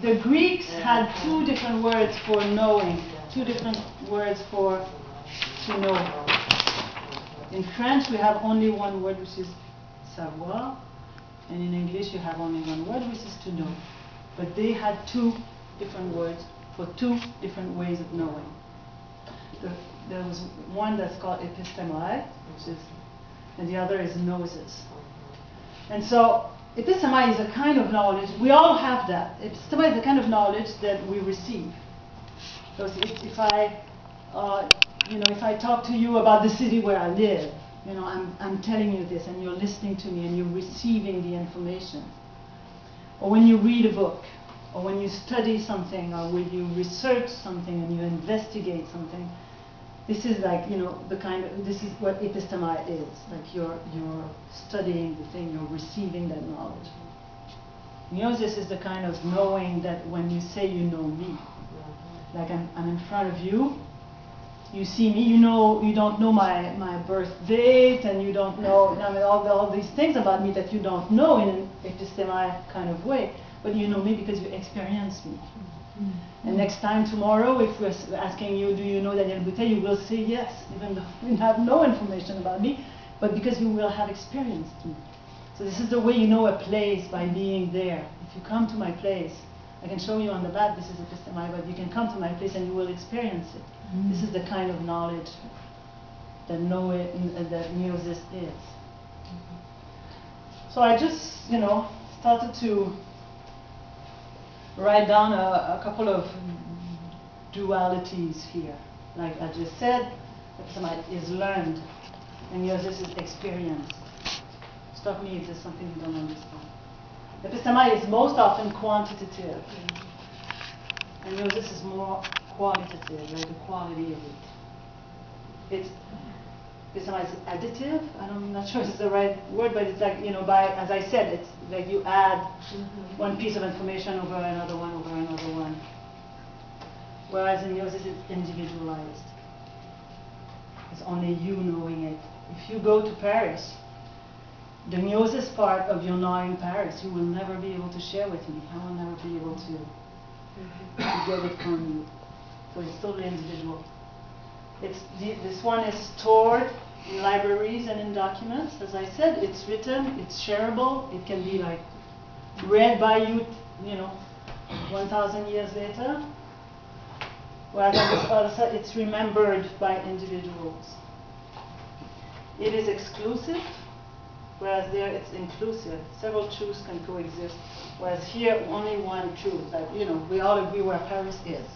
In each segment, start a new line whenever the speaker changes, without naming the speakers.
the Greeks had two different words for knowing, two different words for to know. In French, we have only one word, which is savoir, and in English, you have only one word, which is to know. But they had two different words for two different ways of knowing. There was one that's called Epistemol, and the other is Gnosis. And so, Epistemol is a kind of knowledge. We all have that. Epistemol is a kind of knowledge that we receive. Because if I talk to you about the city where I live, I'm telling you this, and you're listening to me, and you're receiving the information. Or when you read a book, or when you study something, or when you research something and you investigate something, this is like, this is what epistemai is. Like you're studying the thing, you're receiving that knowledge. Gnosis is the kind of knowing that when you say you know me, like I'm in front of you, you see me, you don't know my birth date, and you don't know, all these things about me that you don't know in an epistemai kind of way, but you know me because you experience me. And next time, tomorrow, if we're asking you, do you know Danielle Boutet, you will say yes, even though you have no information about me, but because you will have experienced me. So this is the way you know a place, by being there. If you come to my place, I can show you on the back, this is epistemai, but you can come to my place and you will experience it. This is the kind of knowledge that that Gnosis is. So I just, started to write down a couple of dualities here. Like I just said, epistemai is learned, and Gnosis is experienced. Stop me if there's something you don't understand. Epistemai is most often quantitative, and Gnosis is more qualitative, like the quality of it. Epistemai is additive. I'm not sure it's the right word, but it's like, as I said, it's like you add one piece of information over another one, over another one. Whereas in Gnosis, it's individualized. It's only you knowing it. If you go to Paris, the Gnosis part of your knowing Paris, you will never be able to share with me. I will never be able to get it from you. So it's totally individual. This one is stored in libraries and in documents. As I said, it's written, it's shareable. It can be like read by you, 1,000 years later. Whereas on this other side, it's remembered by individuals. It is exclusive, whereas there it's inclusive. Several truths can coexist. Whereas here, only one truth. Like, we all agree where Paris is.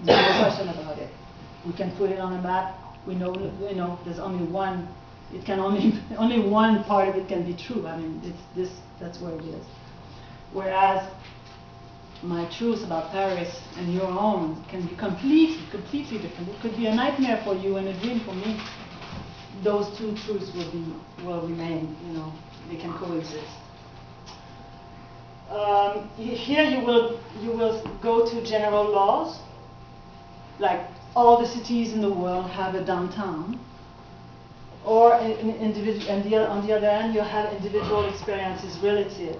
There's no question about it. We can put it on a map. We know, there's only one. It can only one part of it can be true. I mean, it's this. That's where it is. Whereas my truths about Paris and your own can be completely different. It could be a nightmare for you and a dream for me. Those two truths will remain. They can coexist. Here you will go to general laws, like all the cities in the world have a downtown, or on the other hand, you have individual experiences relative.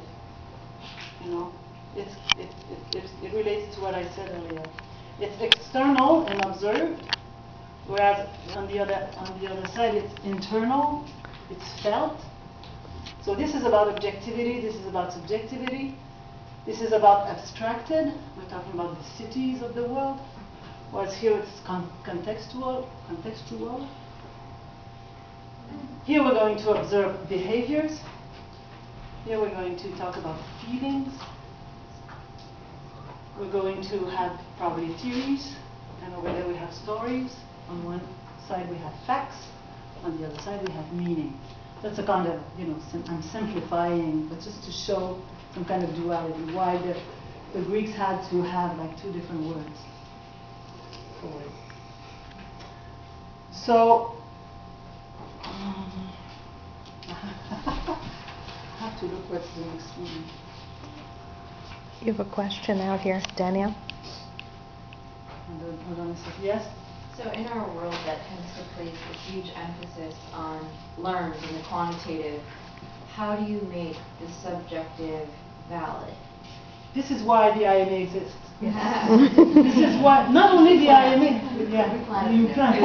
It relates to what I said earlier. It's external and observed, whereas on the other side, it's internal, it's felt. So this is about objectivity. This is about subjectivity. This is about abstracted. We're talking about the cities of the world. Whereas here it's contextual. Here we're going to observe behaviors. Here we're going to talk about feelings. We're going to have probably theories, and over there we have stories. On one side we have facts, on the other side we have meaning. That's a kind of, I'm simplifying, but just to show some kind of duality, why the Greeks had to have like two different words for it. So, I have to look what's the next one.
You have a question out here, Danielle?
Hold on a second. Yes?
So in our world that tends to place a huge emphasis on learned and the quantitative, how do you make the subjective valid?
This is why the IMA exists. This is why, not only the IMA, you plant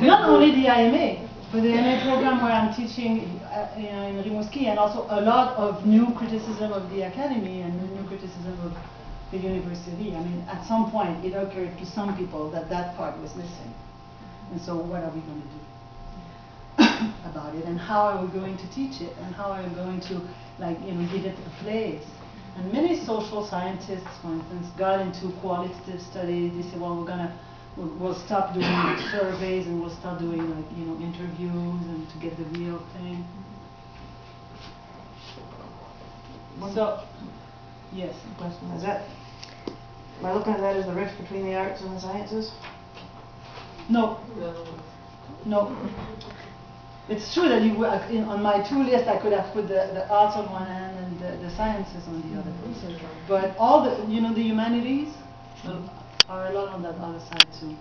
not only the IMA, but the IMA program where I'm teaching in Rimouski, and also a lot of new criticism of the academy and new criticism of the university. I mean, at some point it occurred to some people that that part was missing. And so what are we going to do about it, and how are we going to teach it, and how are we going to, like, give it a place? And many social scientists, for instance, got into qualitative studies. They say, well, we'll stop doing surveys and we'll start doing, like, interviews and to get the real thing. So, yes.
Question is that, am I looking at that as the rift between the arts and the sciences?
No. No. It's true that on my to-list I could have put the arts on one hand and the sciences on the other. But all the, the humanities are a lot on that other side too.